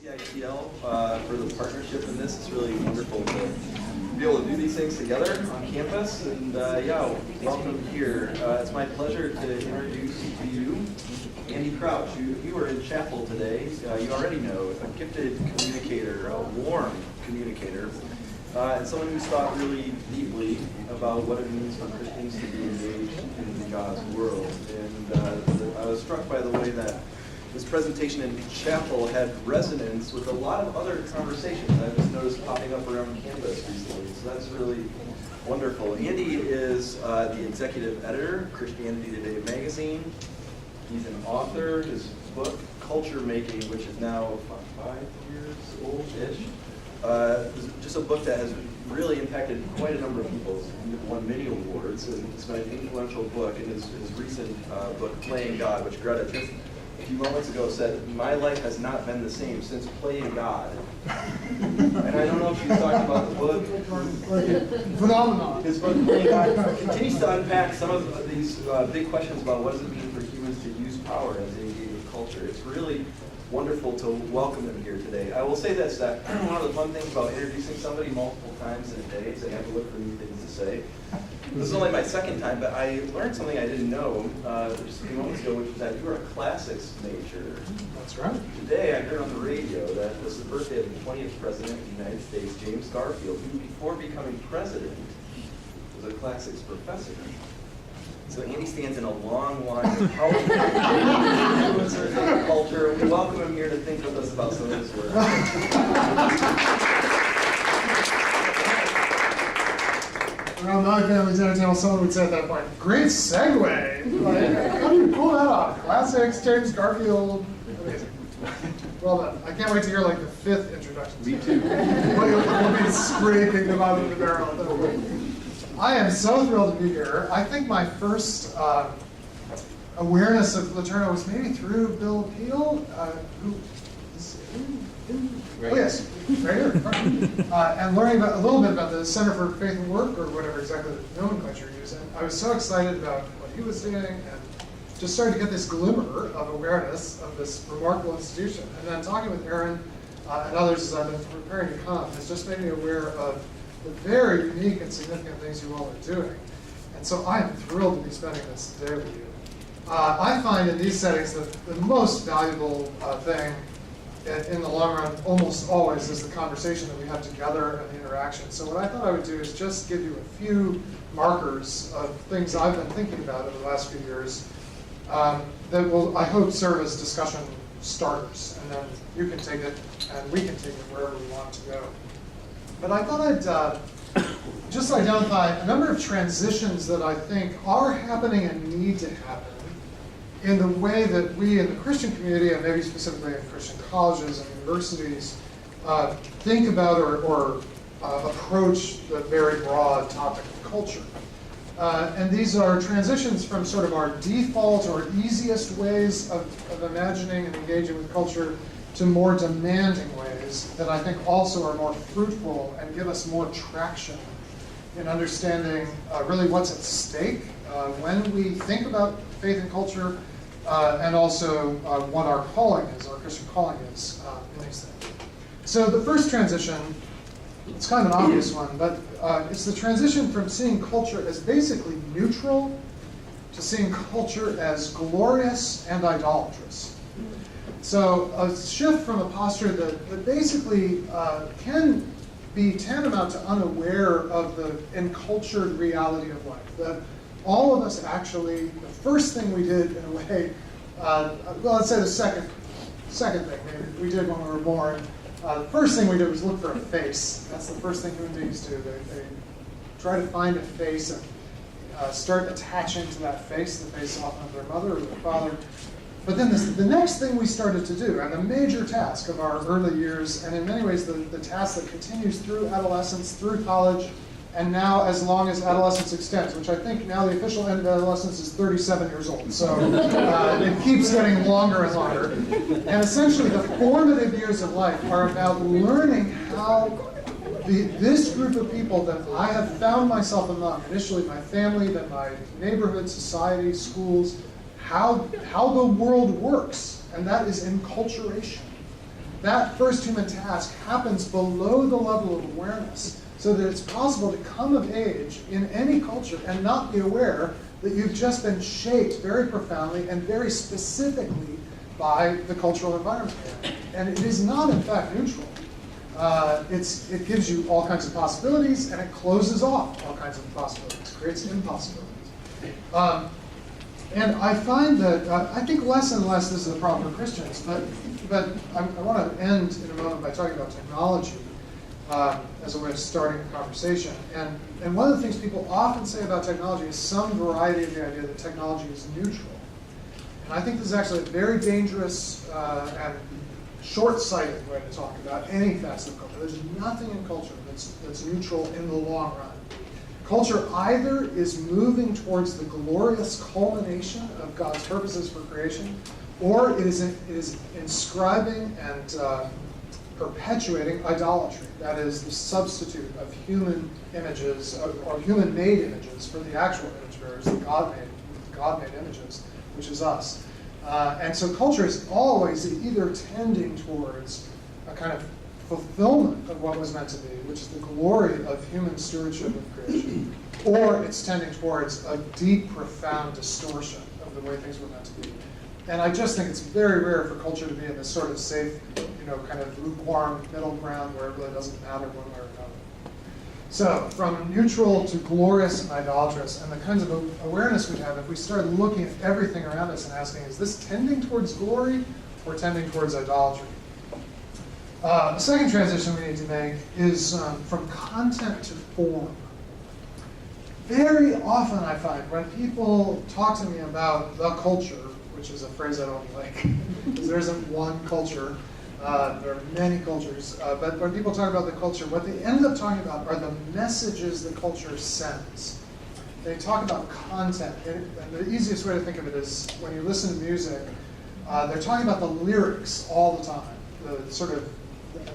CITL for the partnership in this. It's really wonderful to be able to do these things together on campus. And welcome here. It's my pleasure to introduce to you Andy Crouch. You are in chapel today. You already know a gifted communicator, a warm communicator, and someone who's thought really deeply about what it means for Christians to be engaged in God's world. And I was struck by the way that this presentation in chapel had resonance with a lot of other conversations I've just noticed popping up around campus recently. So that's really wonderful. Andy is the executive editor of Christianity Today magazine. He's an author. His book, Culture Making, which is now 5 years old-ish, is just a book that has really impacted quite a number of people. He's won many awards, and it's been an influential book. And his recent book, Playing God, which Greta just a few moments ago said, my life has not been the same since playing God. And I don't know if she's talking about the book. Phenomenon. His book, Playing God, continues to unpack some of these big questions about what does it mean for humans to use power as they engage with culture. It's really wonderful to welcome him here today. I will say this, that one of the fun things about introducing somebody multiple times in a day is I have to look for new things to say. This is only my second time, but I learned something I didn't know just a few moments ago, which is that you are a classics major. That's right. Today I heard on the radio that this is the birthday of the 20th President of the United States, James Garfield, who before becoming president was a classics professor. So Andy stands in a long line of powerful influencers in our culture. We welcome him here to think with us about some of his work. Around my family's entertainment, someone would say at that point, great segue. Like, how do you pull that off? Classics, James Garfield. Amazing. Well done. I can't wait to hear like the 5th introduction. Me too. We'll be scraping them out of the barrel at that point. I am so thrilled to be here. I think my first awareness of LeTourneau was maybe through Bill Peel, who is oh yes, right here. And learning a little bit about the Center for Faith and Work, or whatever exactly the nomenclature you're using. I was so excited about what he was doing, and just started to get this glimmer of awareness of this remarkable institution. And then talking with Aaron and others as I've been preparing to come has just made me aware of the very unique and significant things you all are doing. And so I am thrilled to be spending this day with you. I find in these settings that the most valuable thing in the long run almost always is the conversation that we have together and the interaction. So what I thought I would do is just give you a few markers of things I've been thinking about over the last few years that will, I hope, serve as discussion starters. And then you can take it and we can take it wherever we want to go. But I thought I'd just identify a number of transitions that I think are happening and need to happen in the way that we in the Christian community, and maybe specifically in Christian colleges and universities, think about or approach the very broad topic of culture. And these are transitions from sort of our default or easiest ways of imagining and engaging with culture to more demanding ways that I think also are more fruitful and give us more traction in understanding really what's at stake when we think about faith and culture, and also what our calling is, our Christian calling is in these things. So the first transition, it's kind of an obvious one, but it's the transition from seeing culture as basically neutral to seeing culture as glorious and idolatrous. So a shift from a posture that basically can be tantamount to unaware of the encultured reality of life. That all of us actually, the first thing we did in a way, well, let's say the second thing maybe we did when we were born, the first thing we did was look for a face. That's the first thing human beings do. They try to find a face and start attaching to that face, the face often of their mother or their father. But then the next thing we started to do, and the major task of our early years, and in many ways the task that continues through adolescence, through college, and now as long as adolescence extends, which I think now the official end of adolescence is 37 years old. So it keeps getting longer and longer. And essentially the formative years of life are about learning how this group of people that I have found myself among, initially my family, then my neighborhood, society, schools, how the world works, and that is enculturation. that first human task happens below the level of awareness, so that it's possible to come of age in any culture and not be aware that you've just been shaped very profoundly and very specifically by the cultural environment. And it is not, in fact, neutral. It gives you all kinds of possibilities, and it closes off all kinds of possibilities, creates impossibilities. And I find that, I think less and less this is a problem for Christians, but I want to end in a moment by talking about technology as a way of starting the conversation. And one of the things people often say about technology is some variety of the idea that technology is neutral. And I think this is actually a very dangerous and short-sighted way to talk about any facet of culture. There's nothing in culture that's neutral in the long run. Culture either is moving towards the glorious culmination of God's purposes for creation, or it is inscribing and perpetuating idolatry. That is the substitute of human images, or human-made images, for the actual image bearers, the God-made images, which is us. And so culture is always either tending towards a kind of fulfillment of what was meant to be, which is the glory of human stewardship of creation, or it's tending towards a deep, profound distortion of the way things were meant to be. And I just think it's very rare for culture to be in this sort of safe, kind of lukewarm middle ground where it really doesn't matter one way or another. So, from neutral to glorious and idolatrous, and the kinds of awareness we have if we start looking at everything around us and asking, is this tending towards glory or tending towards idolatry? The second transition we need to make is from content to form. Very often I find when people talk to me about the culture, which is a phrase I don't like, because there isn't one culture, there are many cultures, but when people talk about the culture, what they end up talking about are the messages the culture sends. They talk about content, and the easiest way to think of it is when you listen to music, they're talking about the lyrics all the time, the sort of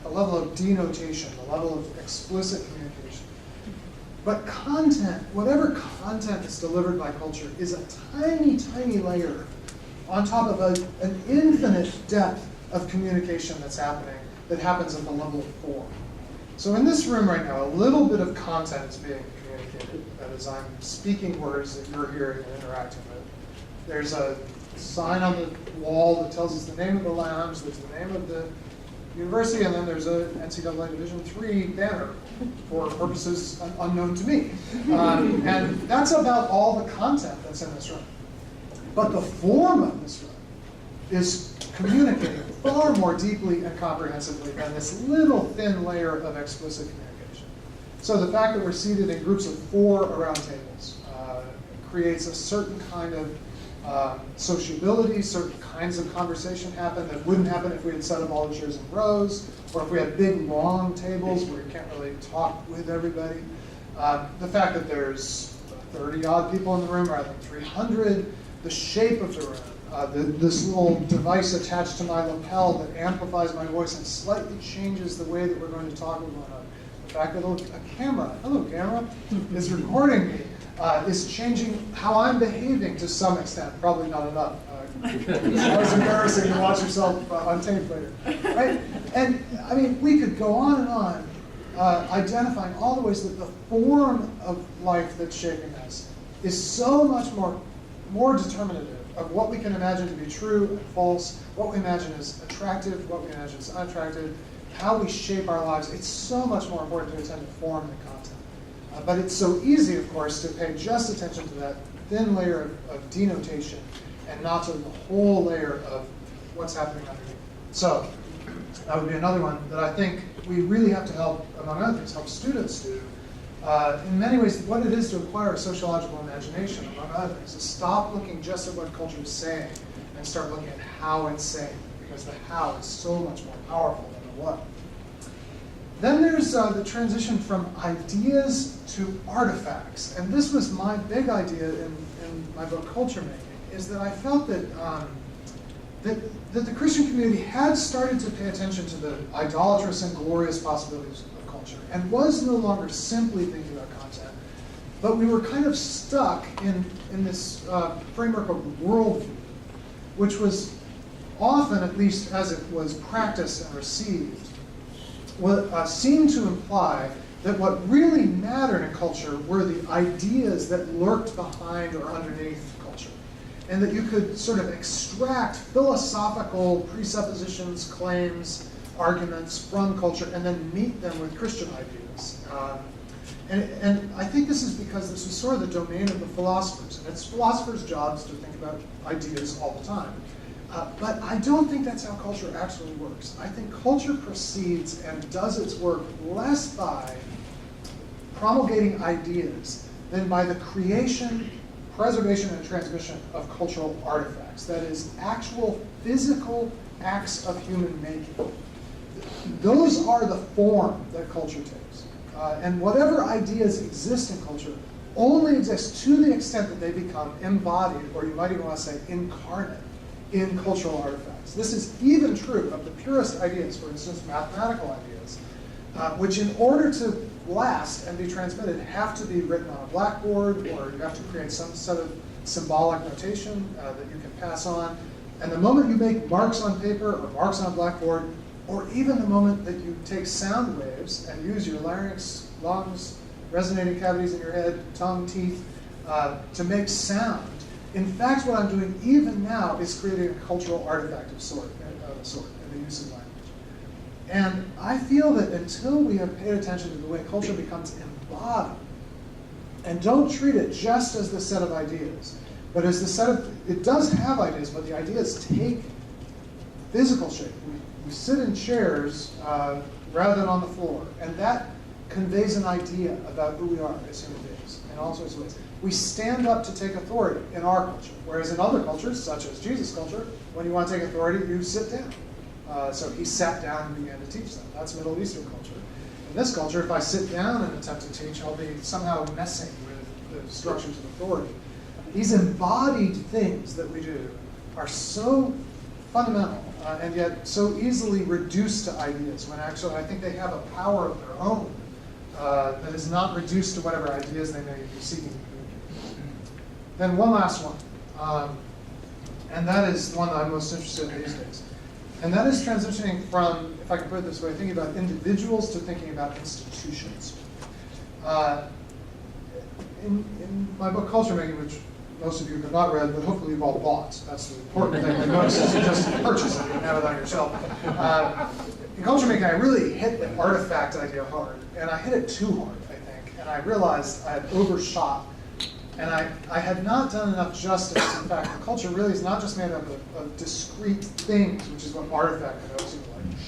the level of denotation, the level of explicit communication. But content, whatever content is delivered by culture, is a tiny, tiny layer on top of an infinite depth of communication that happens at the level of form. So in this room right now, a little bit of content is being communicated. That is, I'm speaking words that you're hearing and interacting with. There's a sign on the wall that tells us the name of the lounge, there's the name of the university, and then there's a NCAA Division III banner for purposes unknown to me. And that's about all the content that's in this room. But the form of this room is communicating far more deeply and comprehensively than this little thin layer of explicit communication. So the fact that we're seated in groups of 4 around tables creates a certain kind of sociability, certain kinds of conversation happen that wouldn't happen if we had set up all the chairs in rows, or if we had big, long tables where you can't really talk with everybody. The fact that there's 30-odd people in the room rather than 300, the shape of the room, this little device attached to my lapel that amplifies my voice and slightly changes the way that we're going to talk with one another. The fact that a camera, hello camera, is recording me, is changing how I'm behaving to some extent, probably not enough. It's always embarrassing to watch yourself on tape later, right? And I mean, we could go on and on, identifying all the ways that the form of life that's shaping us is so much more determinative of what we can imagine to be true and false, what we imagine is attractive, what we imagine is unattractive, how we shape our lives. It's so much more important to attend to form than content. But it's so easy, of course, to pay just attention to that thin layer of denotation and not to the whole layer of what's happening underneath. So that would be another one that I think we really have to help, among other things, help students do. In many ways, what it is to acquire a sociological imagination, among other things, is stop looking just at what culture is saying and start looking at how it's saying, because the how is so much more powerful than the what. Then there's the transition from ideas to artifacts. And this was my big idea in my book, Culture Making, is that I felt that, that the Christian community had started to pay attention to the idolatrous and glorious possibilities of culture and was no longer simply thinking about content, but we were kind of stuck in this framework of worldview, which was often, at least as it was practiced and received, seemed to imply that what really mattered in culture were the ideas that lurked behind or underneath culture, and that you could sort of extract philosophical presuppositions, claims, arguments from culture, and then meet them with Christian ideas. And I think this is because this was sort of the domain of the philosophers, and it's philosophers' jobs to think about ideas all the time. But I don't think that's how culture actually works. I think culture proceeds and does its work less by promulgating ideas than by the creation, preservation, and transmission of cultural artifacts. That is, actual physical acts of human making. Those are the form that culture takes. And whatever ideas exist in culture only exist to the extent that they become embodied, or you might even want to say incarnate, in cultural artifacts. This is even true of the purest ideas, for instance, mathematical ideas, which in order to last and be transmitted have to be written on a blackboard, or you have to create some set of symbolic notation that you can pass on. And the moment you make marks on paper or marks on a blackboard, or even the moment that you take sound waves and use your larynx, lungs, resonating cavities in your head, tongue, teeth, to make sound, in fact, what I'm doing even now is creating a cultural artifact of sort in the use of language. And I feel that until we have paid attention to the way culture becomes embodied, and don't treat it just as the set of ideas, but as the set of, it does have ideas, but the ideas take physical shape. We sit in chairs rather than on the floor, and that conveys an idea about who we are as human beings in all sorts of ways. We stand up to take authority in our culture, whereas in other cultures, such as Jesus' culture, when you want to take authority, you sit down. So he sat down and began to teach them. That's Middle Eastern culture. In this culture, if I sit down and attempt to teach, I'll be somehow messing with the structures of authority. These embodied things that we do are so fundamental and yet so easily reduced to ideas, when actually I think they have a power of their own that is not reduced to whatever ideas they may be seeking to communicate. Then one last one, and that is the one that I'm most interested in these days. And that is transitioning from, if I can put it this way, thinking about individuals to thinking about institutions. In my book, Culture Making, which most of you have not read, but hopefully you've all bought. That's the important thing to notice, is you just purchase it and have it on your shelf. In Culture Making, I really hit the artifact idea hard, and I hit it too hard, I think. And I realized I had overshot, and I had not done enough justice. In fact, the culture really is not just made up of discrete things, which is what artifact denotes, like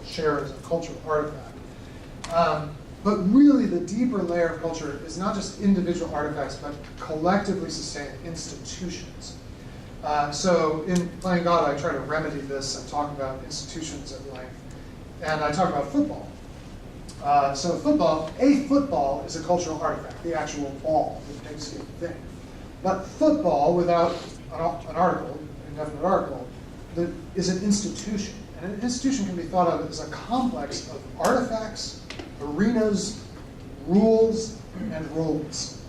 shares of cultural artifact. But really, the deeper layer of culture is not just individual artifacts, but collectively sustained institutions. So in Playing God, I try to remedy this and talk about institutions at length. And I talk about football. So a football is a cultural artifact, the actual ball, the pigskin thing. But football, without an article, indefinite article, is an institution. And an institution can be thought of as a complex of artifacts, arenas, rules, and roles.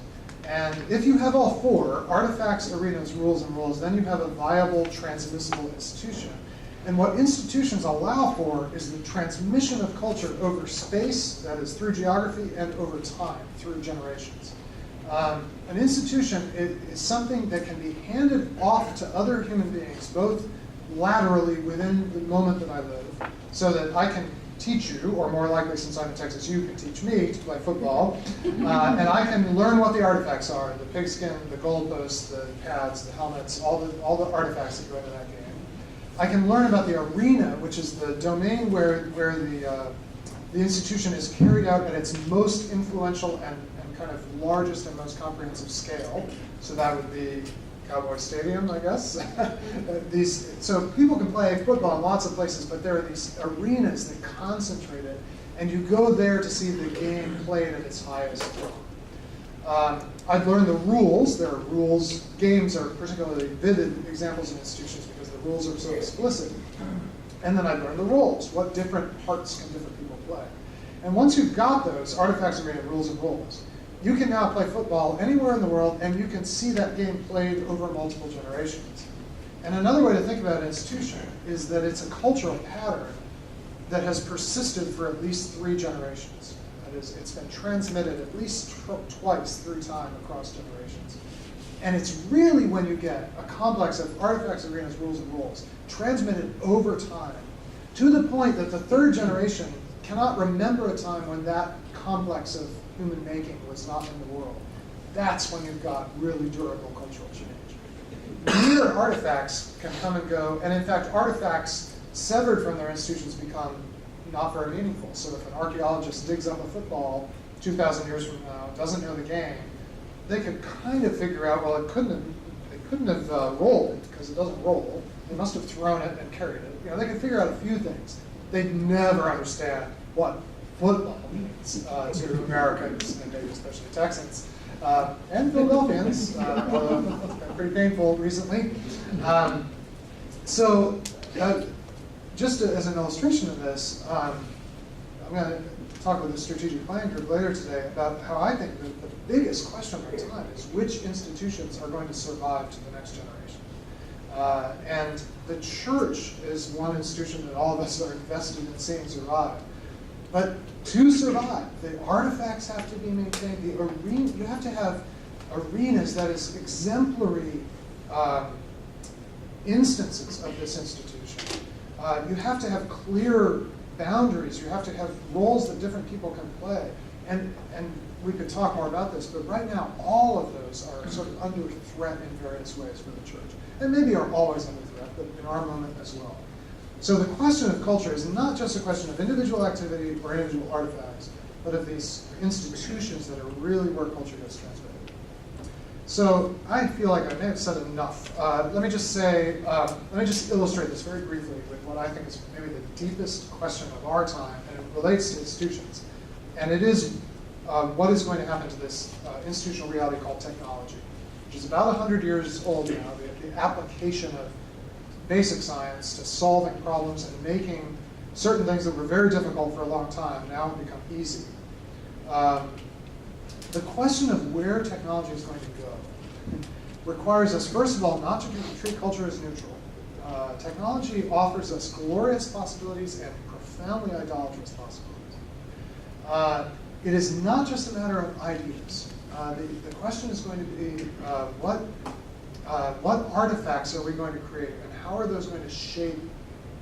And if you have all four, artifacts, arenas, rules, and roles, then you have a viable, transmissible institution. And what institutions allow for is the transmission of culture over space, that is through geography, and over time, through generations. An institution is something that can be handed off to other human beings, both laterally within the moment that I live, so that I can teach you, or more likely, since I'm in Texas, you can teach me to play football, and I can learn what the artifacts are, the pigskin, the goalposts, the pads, the helmets, all the artifacts that go into that game. I can learn about the arena, which is the domain where the institution is carried out at its most influential and kind of largest and most comprehensive scale. So that would be Cowboy Stadium, I guess. So people can play football in lots of places, but there are these arenas that concentrate it, and you go there to see the game played at its highest form. I've learned the rules. There are rules. Games are particularly vivid examples in institutions because the rules are so explicit. And then I've learned the roles. What different parts can different people play? And once you've got those, artifacts, arena, rules, and roles, you can now play football anywhere in the world, and you can see that game played over multiple generations. And another way to think about an institution is that it's a cultural pattern that has persisted for at least 3 generations. That is, it's been transmitted at least twice through time across generations. And it's really when you get a complex of artifacts, arenas, rules, and roles transmitted over time to the point that the 3rd generation cannot remember a time when that complex of human making was not in the world. That's when you've got really durable cultural change. Mere artifacts can come and go, and in fact, artifacts severed from their institutions become not very meaningful. So if an archaeologist digs up a football 2,000 years from now, doesn't know the game, they could kind of figure out, well, it couldn't have rolled because it doesn't roll. They must have thrown it and carried it. You know, they could figure out a few things. They'd never understand what football means to Americans, and maybe especially Texans. And Philadelphians, been pretty painful recently. So just as an illustration of this, I'm going to talk with the strategic planning group later today about how I think that the biggest question of our time is which institutions are going to survive to the next generation. And the church is one institution that all of us are invested in seeing survive. But to survive, the artifacts have to be maintained. The arena, you have to have arenas that is exemplary instances of this institution. You have to have clear boundaries. You have to have roles that different people can play. And we could talk more about this, but right now all of those are sort of under threat in various ways for the church. And maybe are always under threat, but in our moment as well. So the question of culture is not just a question of individual activity or individual artifacts, but of these institutions that are really where culture gets transmitted. So I feel like I may have said enough. Let me just illustrate this very briefly with what I think is maybe the deepest question of our time, and it relates to institutions. And it is what is going to happen to this institutional reality called technology, which is about 100 years old now, the application of basic science to solving problems and making certain things that were very difficult for a long time now have become easy. The question of where technology is going to go requires us, first of all, not to treat culture as neutral. Technology offers us glorious possibilities and profoundly idolatrous possibilities. It is not just a matter of ideas. The question is going to be what artifacts are we going to create, and how are those going to shape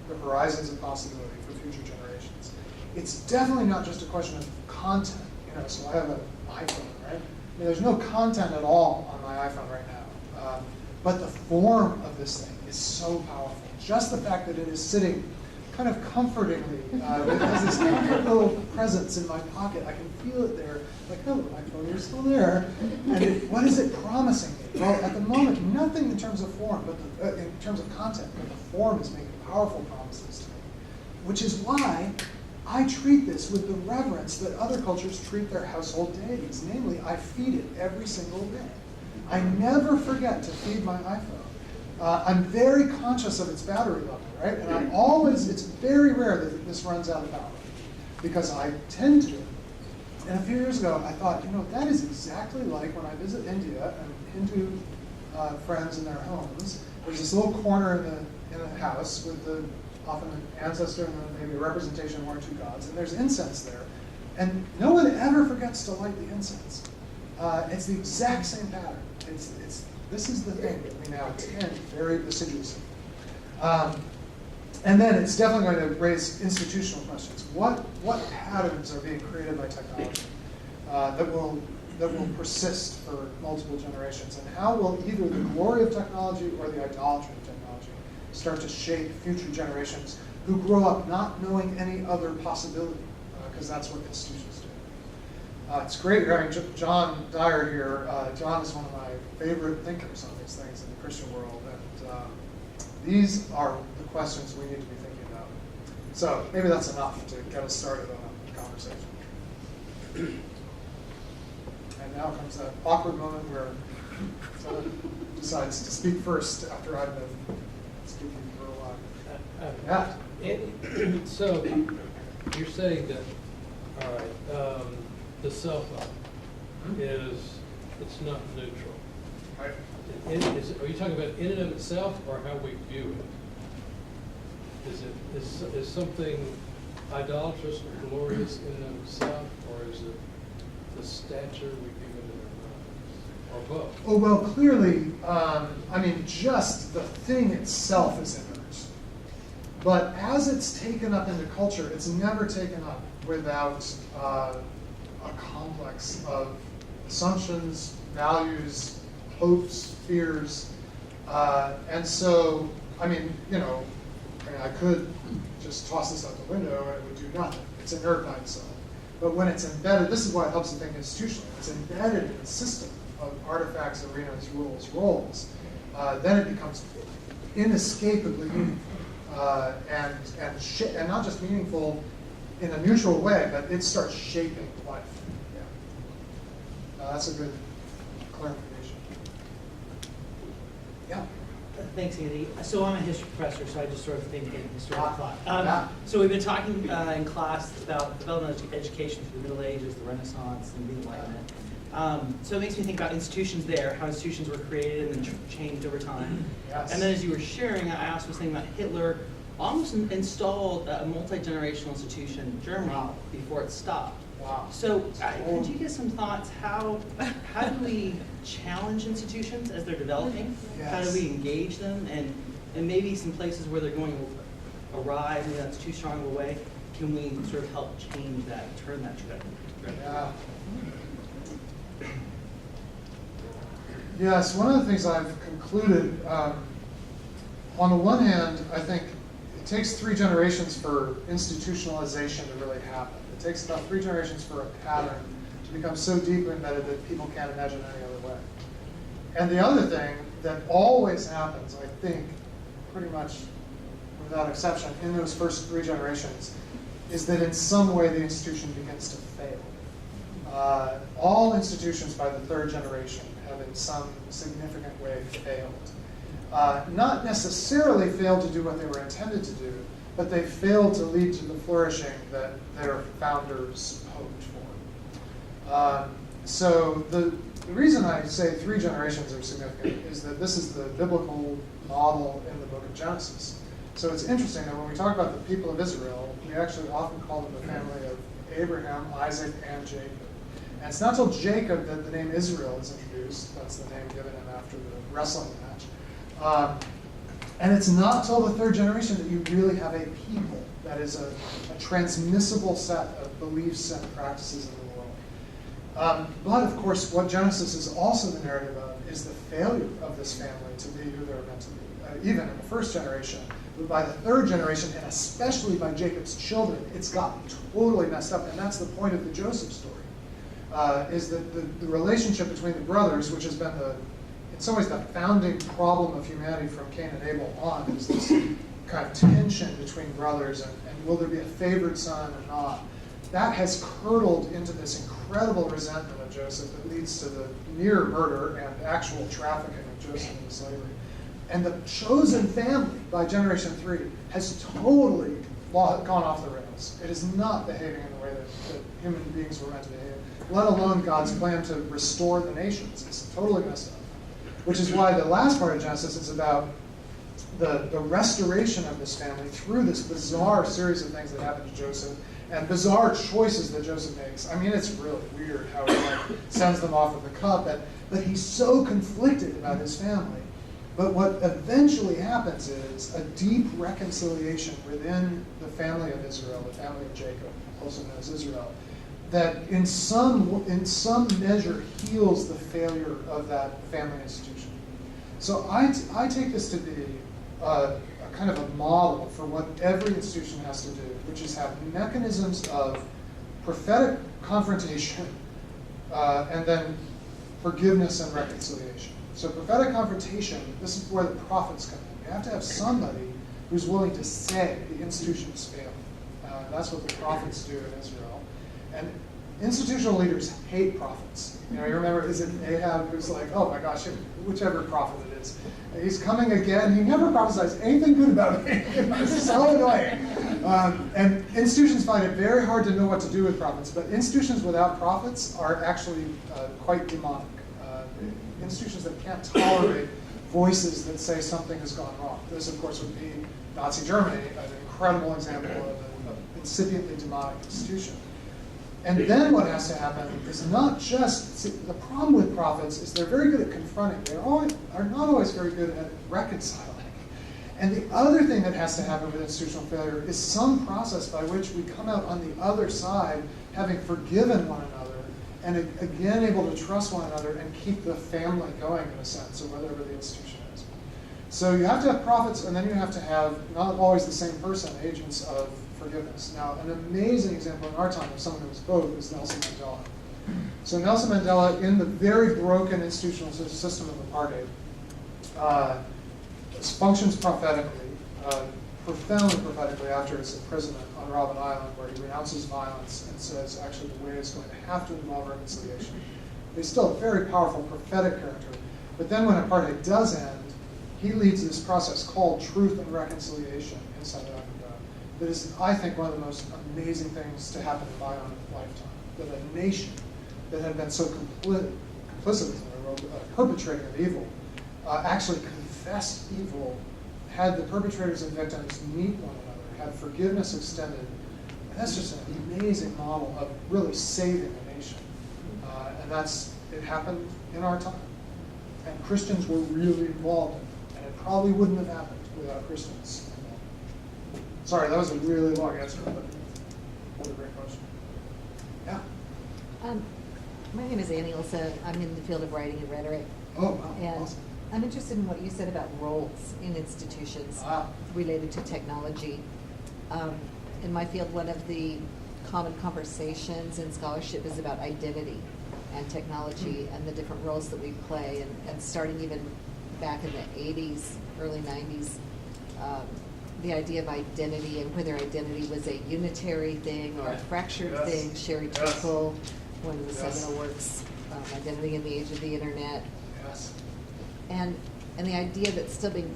the horizons of possibility for future generations? It's definitely not just a question of content. So I have an iPhone, right? I mean, there's no content at all on my iPhone right now. But the form of this thing is so powerful. Just the fact that it is sitting kind of comfortingly, it has this comfort little presence in my pocket. I can feel it there. Like, oh, my phone, you're still there. And what is it promising me? Well, at the moment, nothing in terms of form, but in terms of content, but the form is making powerful promises to me. Which is why I treat this with the reverence that other cultures treat their household deities. Namely, I feed it every single day. I never forget to feed my iPhone. I'm very conscious of its battery level, right? And it's very rare that this runs out of power, because I tend to. And a few years ago, I thought, that is exactly like when I visit India and Hindu friends in their homes. There's this little corner in the house with often an ancestor and then maybe a representation of one or two gods, and there's incense there. And no one ever forgets to light the incense. It's the exact same pattern. This is the thing that we now tend very assiduously. And then it's definitely going to raise institutional questions. What patterns are being created by technology that will persist for multiple generations? And how will either the glory of technology or the idolatry of technology start to shape future generations who grow up not knowing any other possibility? Because that's what institutions do. It's great having John Dyer here. John is one of my favorite thinkers on these things in the Christian world. And these are the questions we need to be thinking about. So maybe that's enough to get us started on a conversation. And now comes that awkward moment where someone decides to speak first after I've been speaking for a while. Yeah. So you're saying that, all right, the cell phone it's not neutral. Right. Are you talking about in and of itself, or how we view it? Is something idolatrous or glorious in and of itself, or is it the stature we give it in our lives, or both? Oh, well, clearly, I mean, just the thing itself is inert. But as it's taken up into culture, it's never taken up without a complex of assumptions, values, hopes, fears. And so, I mean, I could just toss this out the window and it would do nothing. It's inert by itself. But when it's embedded, this is why it helps to think institutionally. It's embedded in a system of artifacts, arenas, rules, roles. Then it becomes inescapably meaningful. And not just meaningful in a neutral way, but it starts shaping life. Yeah. That's a good clarification. Yeah. Thanks, Andy. So I'm a history professor, so I just sort of think in historical thought. Yeah. So we've been talking in class about development of education through the Middle Ages, the Renaissance, and the Enlightenment. So it makes me think about institutions there, how institutions were created and then changed over time. Yes. And then as you were sharing, I also was thinking about Hitler almost installed a multi-generational institution in Germany before it stopped. Wow. So could you give some thoughts, how do we challenge institutions as they're developing? Yes. How do we engage them? And maybe some places where they're going awry, maybe that's too strong of a way, can we sort of help change that, turn that trajectory? Yeah. Yes, one of the things I've concluded, on the one hand, I think it takes 3 generations for institutionalization to really happen. It takes about 3 generations for a pattern to become so deeply embedded that people can't imagine any other way. And the other thing that always happens, I think, pretty much without exception, in those first 3 generations, is that in some way the institution begins to fail. All institutions by the 3rd generation have in some significant way failed. Not necessarily failed to do what they were intended to do, but they failed to lead to the flourishing that their founders hoped for. So the reason I say 3 generations are significant is that this is the biblical model in the book of Genesis. So it's interesting that when we talk about the people of Israel, we actually often call them the family of Abraham, Isaac, and Jacob. And it's not till Jacob that the name Israel is introduced. That's the name given him after the wrestling match. And it's not till the 3rd generation that you really have a people that is a transmissible set of beliefs and practices in the world. But of course, what Genesis is also the narrative of is the failure of this family to be who they're meant to be. Even in the 1st generation, but by the 3rd generation, and especially by Jacob's children, it's gotten totally messed up. And that's the point of the Joseph story. Is that the relationship between the brothers, which has been in some ways the founding problem of humanity from Cain and Abel on, is this kind of tension between brothers and will there be a favored son or not? That has curdled into this incredible resentment of Joseph that leads to the near murder and actual trafficking of Joseph into slavery. And the chosen family by generation 3 has totally gone off the rails. It is not behaving in the way that human beings were meant to behave, let alone God's plan to restore the nations. It's totally messed up. Which is why the last part of Genesis is about the restoration of this family through this bizarre series of things that happen to Joseph and bizarre choices that Joseph makes. I mean, it's really weird how he sends them off with a cup, but he's so conflicted about his family. But what eventually happens is a deep reconciliation within the family of Israel, the family of Jacob, also known as Israel, that in some measure heals the failure of that family institution. So I take this to be a kind of a model for what every institution has to do, which is have mechanisms of prophetic confrontation and then forgiveness and reconciliation. So prophetic confrontation, this is where the prophets come in. You have to have somebody who's willing to say the institution is failing. That's what the prophets do in Israel. And institutional leaders hate prophets. You remember, is it Ahab who's like, oh my gosh, whichever prophet it is, he's coming again. He never prophesies anything good about me. It's so annoying. And institutions find it very hard to know what to do with prophets, but institutions without prophets are actually quite demonic. institutions that can't tolerate voices that say something has gone wrong. This, of course, would be Nazi Germany, an incredible example of an incipiently demonic institution. And then what has to happen is not just, see, the problem with prophets is they're very good at confronting. They are not always very good at reconciling. And the other thing that has to happen with institutional failure is some process by which we come out on the other side having forgiven one another and again able to trust one another and keep the family going in a sense, or whatever the institution is. So you have to have prophets, and then you have to have, not always the same person, agents of forgiveness. Now, an amazing example in our time of someone who was both is Nelson Mandela. So Nelson Mandela, in the very broken institutional system of apartheid, functions prophetically, profoundly prophetically after his imprisonment on Robben Island, where he renounces violence and says, actually, the way is going to have to involve reconciliation. He's still a very powerful prophetic character. But then when apartheid does end, he leads this process called Truth and Reconciliation in South Africa. That is, I think, one of the most amazing things to happen in my own lifetime. That a nation that had been so complicit, perpetrating of evil, actually confessed evil, had the perpetrators and victims meet one another, had forgiveness extended. And that's just an amazing model of really saving a nation. And it happened in our time. And Christians were really involved in it. And it probably wouldn't have happened without Christians. Sorry, that was a really long answer, but what a great question. Yeah? My name is Annie Ilsa. I'm in the field of writing and rhetoric. Oh, wow, And awesome. I'm interested in what you said about roles in institutions related to technology. In my field, one of the common conversations in scholarship is about identity and technology and the different roles that we play. And starting even back in the 80s, early 90s, the idea of identity and whether identity was a unitary thing or a fractured thing. Sherry Turkle, one of the seminal works, Identity in the Age of the Internet. Yes. And the idea that's still being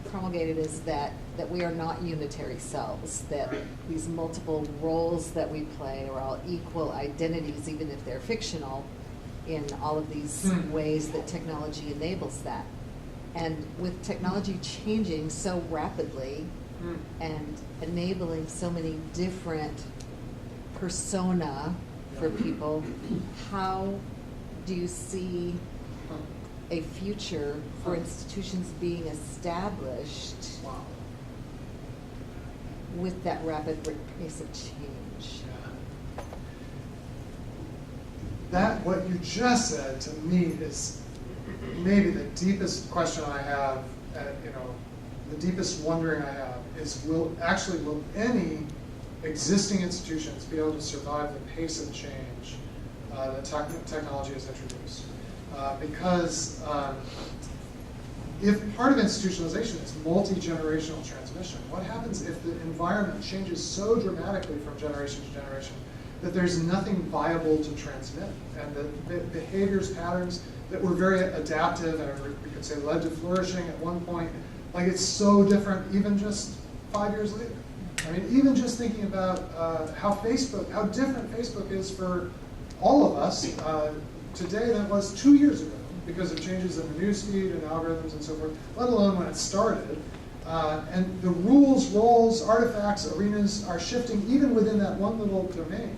promulgated is that we are not unitary selves, that these multiple roles that we play are all equal identities, even if they're fictional, in all of these ways that technology enables that. And with technology changing so rapidly and enabling so many different persona for people, how do you see a future for institutions being established with that rapid pace of change? That, what you just said to me is maybe the deepest question I have, the deepest wondering I have is will any existing institutions be able to survive the pace of change that technology has introduced? Because if part of institutionalization is multi-generational transmission, what happens if the environment changes so dramatically from generation to generation that there's nothing viable to transmit, and the behaviors, patterns that were very adaptive and we could say led to flourishing at one point, like it's so different even just 5 years later. I mean, even just thinking about how different Facebook is for all of us today than it was 2 years ago because of changes in the newsfeed and algorithms and so forth, let alone when it started. And the rules, roles, artifacts, arenas are shifting even within that one little domain.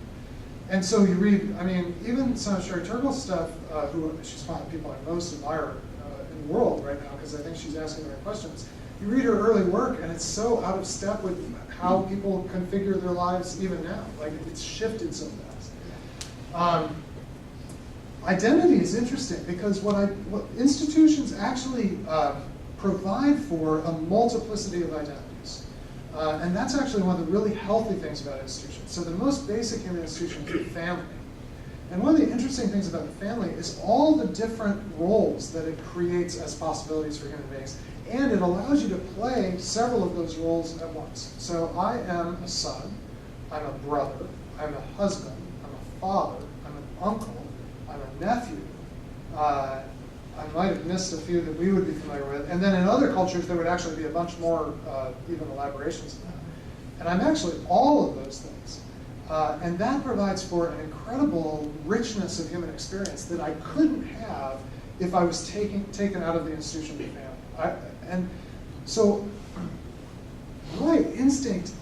And so you read, I mean, even some of Sherry Turkle's stuff, she's one of the people I most admire in the world right now because I think she's asking the right questions. You read her early work and it's so out of step with how people configure their lives even now. Like it's shifted so fast. Identity is interesting because what institutions actually provide for a multiplicity of identities. And that's actually one of the really healthy things about institutions. So the most basic human institution is the family. And one of the interesting things about the family is all the different roles that it creates as possibilities for human beings. And it allows you to play several of those roles at once. So I am a son, I'm a brother, I'm a husband, I'm a father, I'm an uncle, I'm a nephew. I might have missed a few that we would be familiar with. And then in other cultures, there would actually be a bunch more even elaborations of that. And I'm actually all of those things. And that provides for an incredible richness of human experience that I couldn't have if I was taken out of the institution of the family. And so my instinct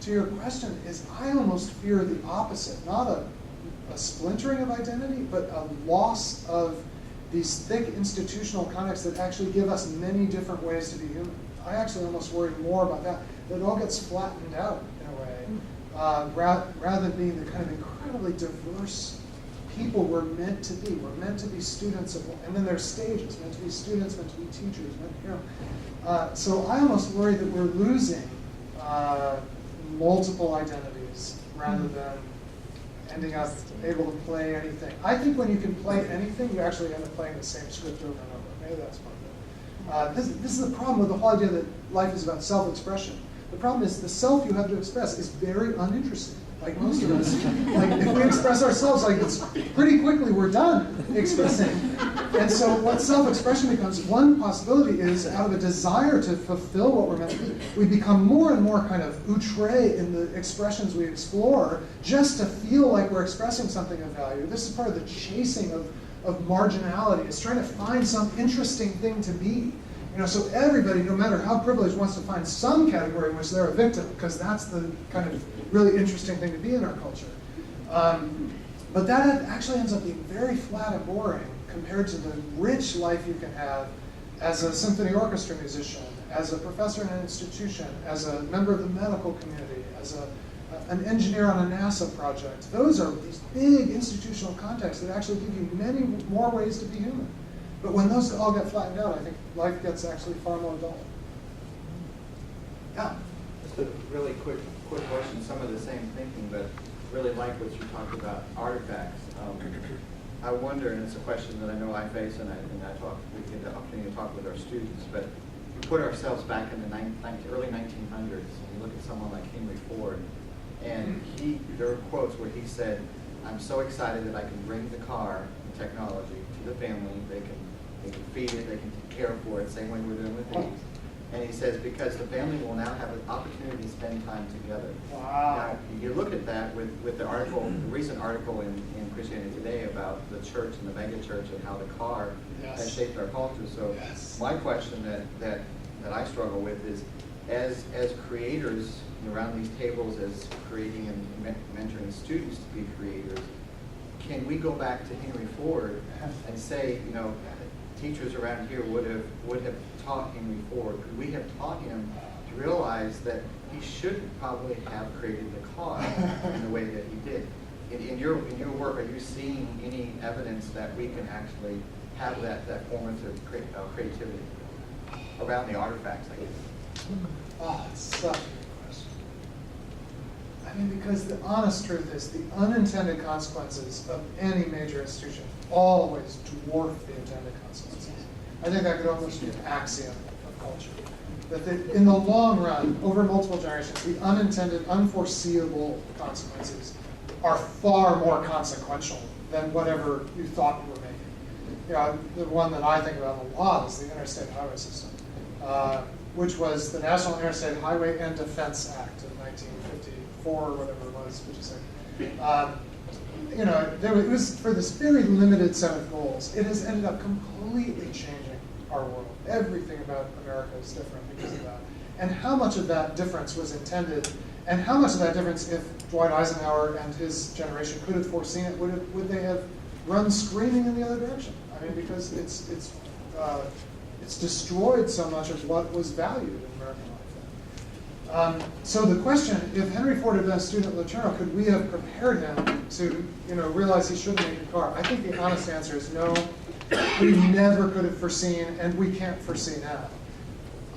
to your question is I almost fear the opposite, not a splintering of identity, but a loss of these thick institutional contexts that actually give us many different ways to be human. I actually almost worry more about that it all gets flattened out in a way, rather than being the kind of incredibly diverse people we're meant to be. We're meant to be students of, and then there's stages, meant to be students, meant to be teachers, so I almost worry that we're losing multiple identities rather than ending up able to play anything. I think when you can play anything, you actually end up playing the same script over and over. Maybe that's part of it. This is the problem with the whole idea that life is about self-expression. The problem is the self you have to express is very uninteresting. Like most of us, like if we express ourselves, like it's pretty quickly we're done expressing. And so what self-expression becomes, one possibility is out of a desire to fulfill what we're meant to be, we become more and more kind of outre in the expressions we explore just to feel like we're expressing something of value. This is part of the chasing of marginality. It's trying to find some interesting thing to be. So everybody, no matter how privileged, wants to find some category in which they're a victim, because that's the kind of really interesting thing to be in our culture. But that actually ends up being very flat and boring compared to the rich life you can have as a symphony orchestra musician, as a professor in an institution, as a member of the medical community, as an engineer on a NASA project. Those are these big institutional contexts that actually give you many more ways to be human. But when those all get flattened out, I think life gets actually far more dull. Yeah? Just a really quick question, some of the same thinking, but really like what you talked about, artifacts. I wonder, and it's a question that I know I face, and we get the opportunity to talk with our students, but we put ourselves back in the early 1900s, and you look at someone like Henry Ford, and there are quotes where he said, "I'm so excited that I can bring the car and technology to the family. They can feed it, they can care for it, same way we're doing with these." And he says, because the family will now have an opportunity to spend time together. Wow. Now, you look at that with the article, the recent article in Christianity Today about the church and the mega church and how the car has shaped our culture. So my question that I struggle with is, as creators around these tables, as creating and mentoring students to be creators, can we go back to Henry Ford and say, teachers around here would have taught Henry Ford? Could we have taught him to realize that he shouldn't probably have created the car in the way that he did? In your work, are you seeing any evidence that we can actually have that formative creativity around the artifacts, I guess? Oh, it's such a good question. I mean, because the honest truth is the unintended consequences of any major institution always dwarf the intended consequences. I think that could almost be an axiom of culture. That in the long run, over multiple generations, the unintended, unforeseeable consequences are far more consequential than whatever you thought you were making. The one that I think about a lot is the Interstate Highway System, which was the National Interstate Highway and Defense Act of 1954, or whatever it was, would you say? It was for this very limited set of goals. It has ended up completely changing our world. Everything about America is different because of that. And how much of that difference was intended, and how much of that difference, if Dwight Eisenhower and his generation could have foreseen it, would they have run screaming in the other direction? I mean, because it's destroyed so much of what was valued in American life. So the question, if Henry Ford had been a student at LeTourneau, could we have prepared him to realize he shouldn't make a car? I think the honest answer is no. We never could have foreseen, and we can't foresee now.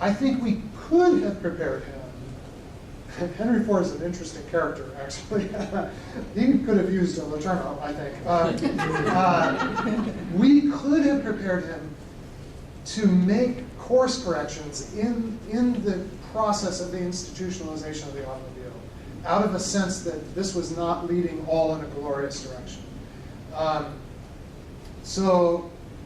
I think we could have prepared him. Henry Ford is an interesting character, actually. He could have used a LeTourneau, I think. We could have prepared him to make course corrections in the process of the institutionalization of the automobile, out of a sense that this was not leading all in a glorious direction.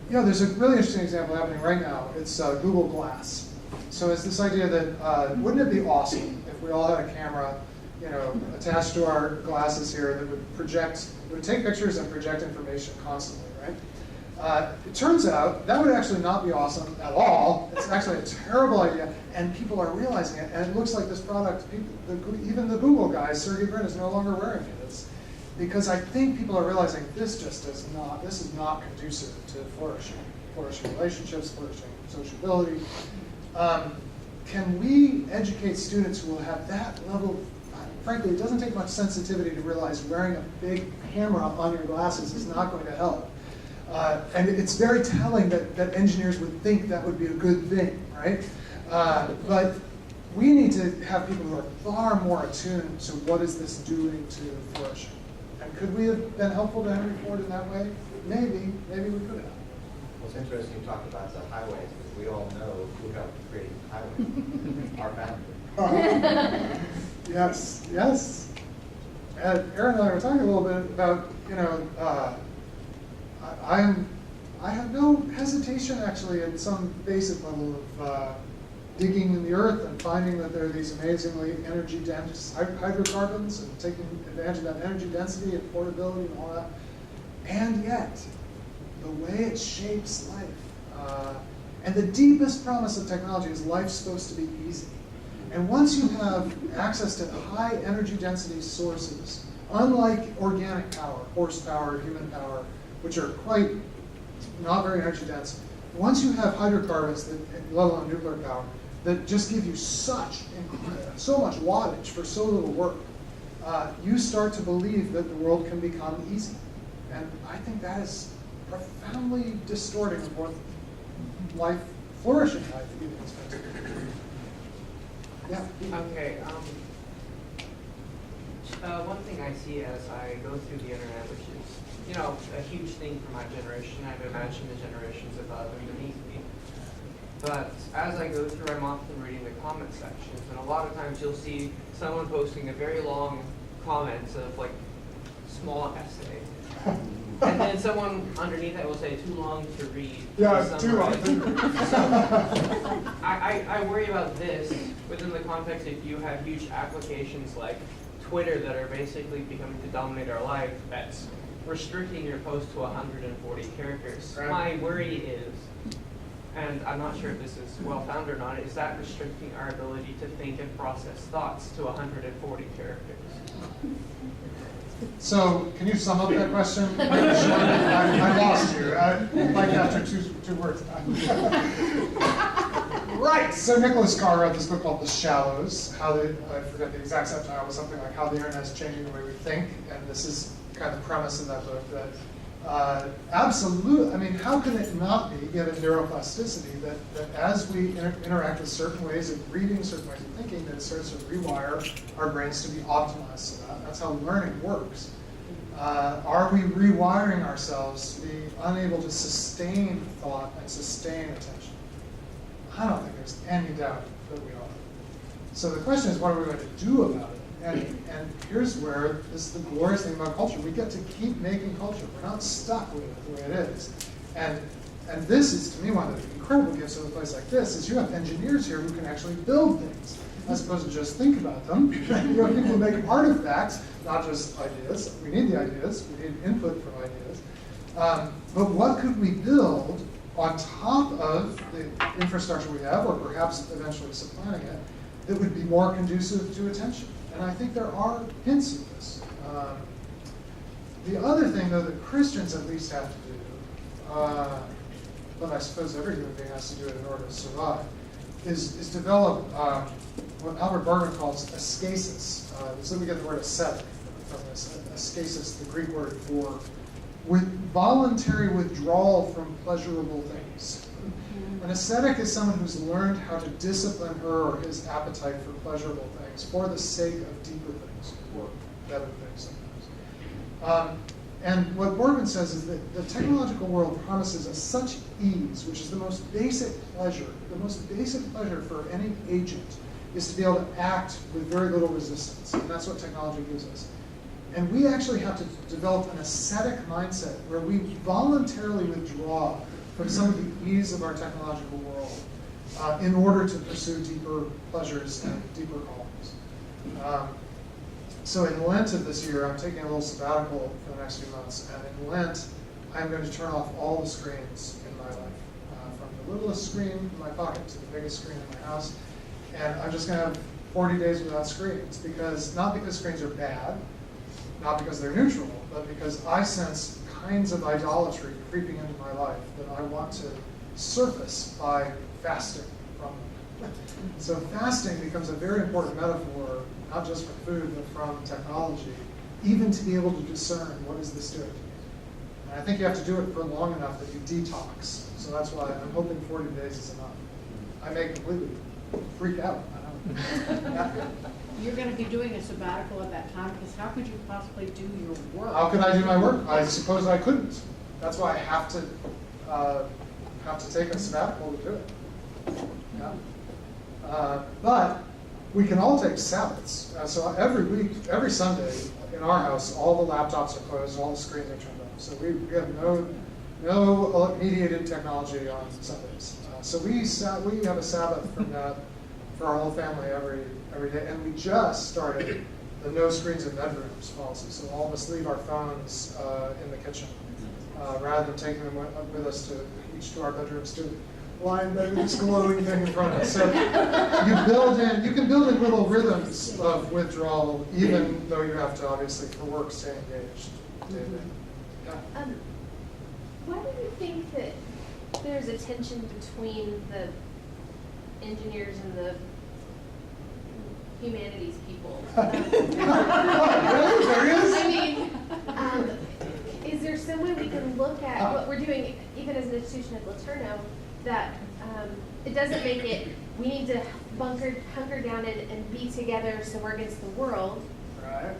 There's a really interesting example happening right now. It's Google Glass. So it's this idea that wouldn't it be awesome if we all had a camera, attached to our glasses here that would project, it would take pictures and project information constantly, right? It turns out that would actually not be awesome at all. It's actually a terrible idea, and people are realizing it. And it looks like this product, even the Google guy, Sergey Brin, is no longer wearing it. It's because I think people are realizing this is not conducive to flourishing relationships, flourishing sociability. Can we educate students who will have that level? Frankly, it doesn't take much sensitivity to realize wearing a big camera on your glasses is not going to help. And it's very telling that engineers would think that would be a good thing, right? But we need to have people who are far more attuned to what is this doing to flourishing. And could we have been helpful to Henry Ford in that way? Maybe we could have. Well, it's interesting you talked about the highways, because we all know who helped create highways, our family. Yes. And Aaron and I were talking a little bit about, I have no hesitation actually at some basic level of digging in the earth and finding that there are these amazingly energy dense hydrocarbons and taking advantage of that energy density and portability and all that. And yet, the way it shapes life, and the deepest promise of technology is life's supposed to be easy. And once you have access to high energy density sources, unlike organic power, horsepower, human power, which are quite not very energy dense, once you have hydrocarbons, let alone nuclear power, that just give you so much wattage for so little work, you start to believe that the world can become easy. And I think that is profoundly distorting of what life, flourishing life, even is meant to be. Yeah. Okay. One thing I see as I go through the internet, which is, a huge thing for my generation, I would imagine the generations above and beneath me. But as I go through, I'm often reading the comment sections, and a lot of times you'll see someone posting a very long comments of like small essay. And then someone underneath that will say, too long to read. Yeah, too long. I worry about this within the context if you have huge applications like Twitter that are basically becoming to dominate our life, that's restricting your post to 140 characters. Right. My worry is, and I'm not sure if this is well-founded or not, is that restricting our ability to think and process thoughts to 140 characters? So, can you sum up that question? I lost you. Like after two words. Right. So Nicholas Carr wrote this book called The Shallows. I forget the exact subtitle, but something like How the Internet is Changing the Way We Think. And this is kind of the premise of that book. That absolutely. I mean, how can it not be, given neuroplasticity, that as we interact with certain ways of reading, certain ways of thinking, that it starts to rewire our brains to be optimized. So that's how learning works. Are we rewiring ourselves to be unable to sustain thought and sustain attention? I don't think there's any doubt that we are. So the question is, what are we going to do about it? And here's where this is the glorious thing about culture. We get to keep making culture. We're not stuck with it the way it is. And this is, to me, one of the incredible gifts of a place like this, is you have engineers here who can actually build things, as opposed to just think about them. You have people who make artifacts, not just ideas. We need the ideas. We need input from ideas. But what could we build on top of the infrastructure we have, or perhaps eventually supplanting it, that would be more conducive to attention? And I think there are hints of this. The other thing, though, that Christians at least have to do, but I suppose every human being has to do it in order to survive, is develop what Albert Bergman calls ascesis. So we get the word ascetic from this. Ascesis, the Greek word for voluntary withdrawal from pleasurable things. An ascetic is someone who's learned how to discipline her or his appetite for pleasurable things for the sake of deeper things, or better things sometimes. And what Borgman says is that the technological world promises us such ease, which is the most basic pleasure. The most basic pleasure for any agent is to be able to act with very little resistance. And that's what technology gives us. And we actually have to develop an ascetic mindset where we voluntarily withdraw from some of the ease of our technological world in order to pursue deeper pleasures and deeper callings. So in Lent of this year, I'm taking a little sabbatical for the next few months, and in Lent, I'm going to turn off all the screens in my life, from the littlest screen in my pocket to the biggest screen in my house. And I'm just going to have 40 days without screens, not because screens are bad, not because they're neutral, but because I sense kinds of idolatry creeping into my life that I want to surface by fasting from them. So fasting becomes a very important metaphor, not just for food, but from technology, even to be able to discern what is this doing to me. And I think you have to do it for long enough that you detox. So that's why I'm hoping 40 days is enough. I may completely freak out. I don't know. You're going to be doing a sabbatical at that time, because how could you possibly do your work? How could I do my work? I suppose I couldn't. That's why I have to take a sabbatical to do it. Yeah. But we can all take Sabbaths. So every week, every Sunday in our house, all the laptops are closed, all the screens are turned off. So we have no mediated technology on Sundays. So we have a Sabbath from that for our whole family every day. And we just started the no screens in bedrooms policy. So all of us leave our phones in the kitchen rather than taking them with us each to our bedrooms to line this glowing thing in front of us. So you can build in little rhythms of withdrawal, even though you have to obviously for work stay engaged day to day. Yeah. Why do you think that there's a tension between the engineers and the humanities people? Really? There is? I mean, is there some way we can look at what we're doing, even as an institution at LeTourneau, that it doesn't make it, we need to hunker down and be together so we're against the world, Right.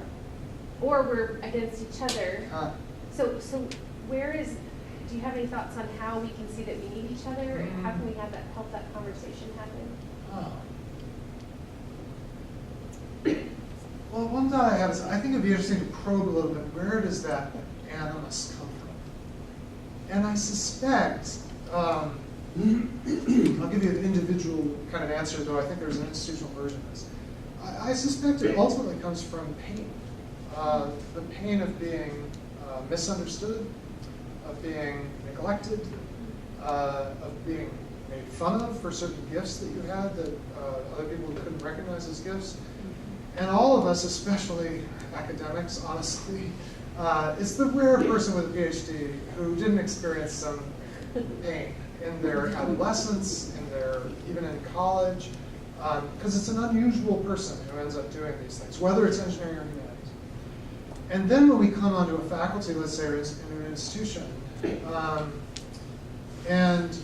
or we're against each other. Huh. So do you have any thoughts on how we can see that we need each other, and how can we help that conversation happen? Well, one thought I have is I think it'd be interesting to probe a little bit, where does that animus come from? And I suspect, I'll give you an individual kind of answer, though I think there's an institutional version of this. I suspect it ultimately comes from pain. The pain of being misunderstood, of being neglected, of being made fun of for certain gifts that you had that other people couldn't recognize as gifts. And all of us, especially academics, honestly, it's the rare person with a PhD who didn't experience some pain in their adolescence, even in college, because it's an unusual person who ends up doing these things, whether it's engineering or humanities. And then when we come onto a faculty, let's say, in an institution, and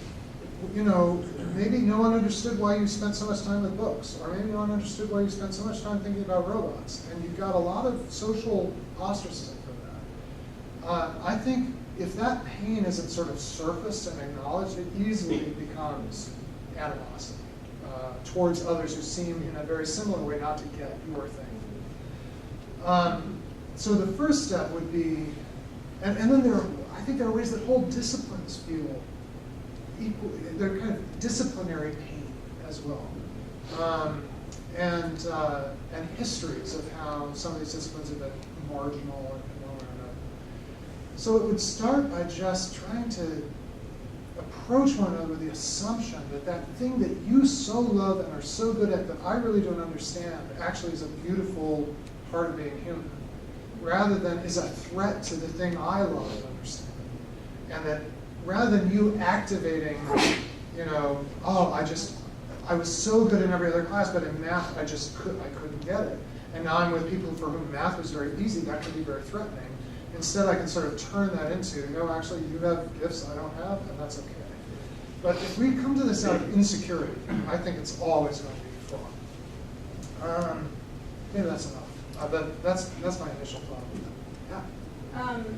maybe no one understood why you spent so much time with books, or maybe no one understood why you spent so much time thinking about robots, and you've got a lot of social ostracism from that. I think if that pain isn't sort of surfaced and acknowledged, it easily becomes animosity towards others who seem in a very similar way not to get your thing. So the first step would be, and then I think there are ways that whole disciplines feel equally, they're kind of disciplinary pain as well. And histories of how some of these disciplines have been marginal in one way or another. So it would start by just trying to approach one another with the assumption that that thing that you so love and are so good at that I really don't understand actually is a beautiful part of being human, rather than is a threat to the thing I love and understand. And that rather than you activating, I was so good in every other class, but in math I couldn't get it. And now I'm with people for whom math was very easy, that could be very threatening. Instead, I can sort of turn that into, no, actually, you have gifts I don't have, and that's okay. But if we come to this out of insecurity, I think it's always going to be flawed. Maybe that's enough. But that's my initial thought. Yeah.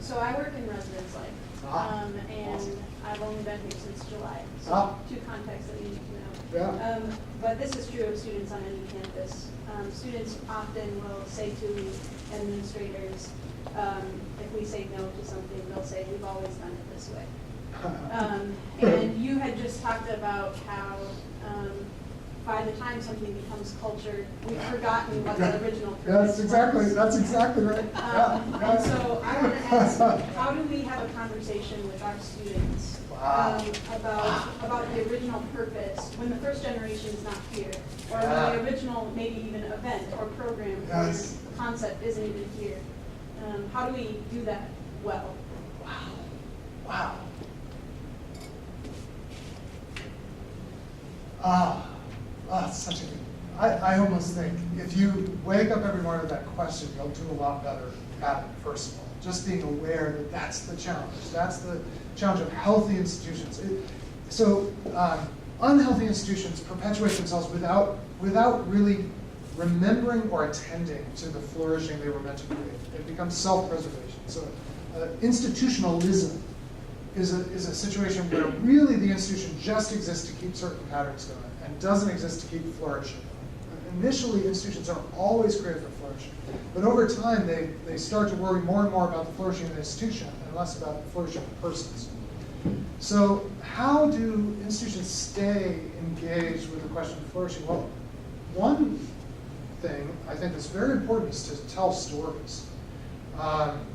So I work in residence life, and Awesome. I've only been here since July. So two contexts that you need to know. Yeah. But this is true of students on any campus. Students often will say to administrators, if we say no to something, they'll say, we've always done it this way. And you had just talked about how by the time something becomes culture, we've forgotten what the original purpose That's was. exactly right. And so I want to ask, how do we have a conversation with our students about the original purpose when the first generation is not here, or when the original maybe even event or program or concept isn't even here? How do we do that well? Wow. That's such a good, I almost think if you wake up every morning with that question, you'll do a lot better at it, first of all. Just being aware that that's the challenge. That's the challenge of healthy institutions. Unhealthy institutions perpetuate themselves without really remembering or attending to the flourishing they were meant to create. It becomes self-preservation. So institutionalism is a situation where really the institution just exists to keep certain patterns going and doesn't exist to keep flourishing. Initially, institutions are always created for flourishing, but over time they start to worry more and more about the flourishing of the institution and less about the flourishing of persons. So how do institutions stay engaged with the question of flourishing? Well, one thing I think that's very important is to tell stories.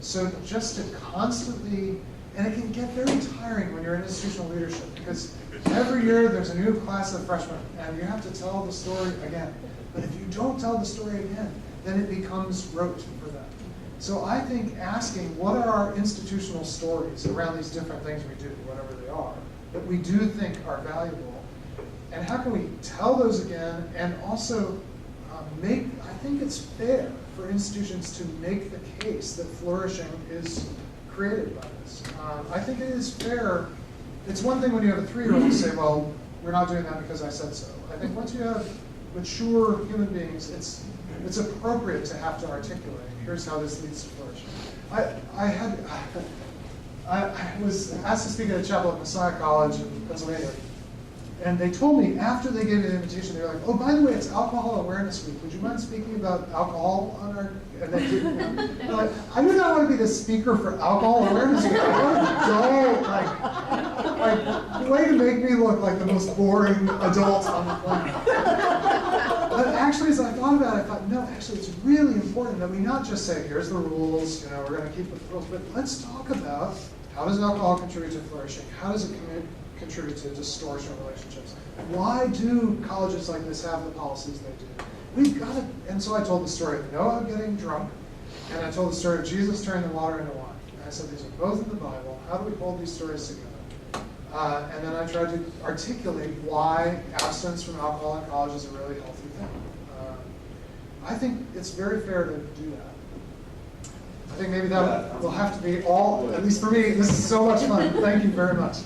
So just to constantly, and it can get very tiring when you're in institutional leadership because every year there's a new class of freshmen and you have to tell the story again. But if you don't tell the story again, then it becomes rote for them. So I think asking what are our institutional stories around these different things we do, whatever they are, that we do think are valuable, and how can we tell those again, and also I think it's fair for institutions to make the case that flourishing is created by this. I think it is fair. It's one thing when you have a 3-year-old to say, well, we're not doing that because I said so. I think once you have mature human beings, it's appropriate to have to articulate, here's how this leads to flourishing. I was asked to speak at a chapel at Messiah College in Pennsylvania, and they told me after they gave me the invitation, they were like, oh, by the way, it's Alcohol Awareness Week. Would you mind speaking about alcohol on our, and they didn't, like, I do not want to be the speaker for Alcohol Awareness Week. I want to go, like, way to make me look like the most boring adult on the planet. But actually, as I thought about it, I thought, no, actually, it's really important that we not just say, here's the rules, we're going to keep the rules, but let's talk about how does alcohol contribute to flourishing? How does it contribute to distortion of relationships? Why do colleges like this have the policies they do? We've got to, and so I told the story of Noah getting drunk, and I told the story of Jesus turning the water into wine. And I said, these are both in the Bible. How do we hold these stories together? And then I tried to articulate why abstinence from alcohol in college is a really healthy thing. I think it's very fair to do that. I think maybe that will have to be all, at least for me, this is so much fun. Thank you very much.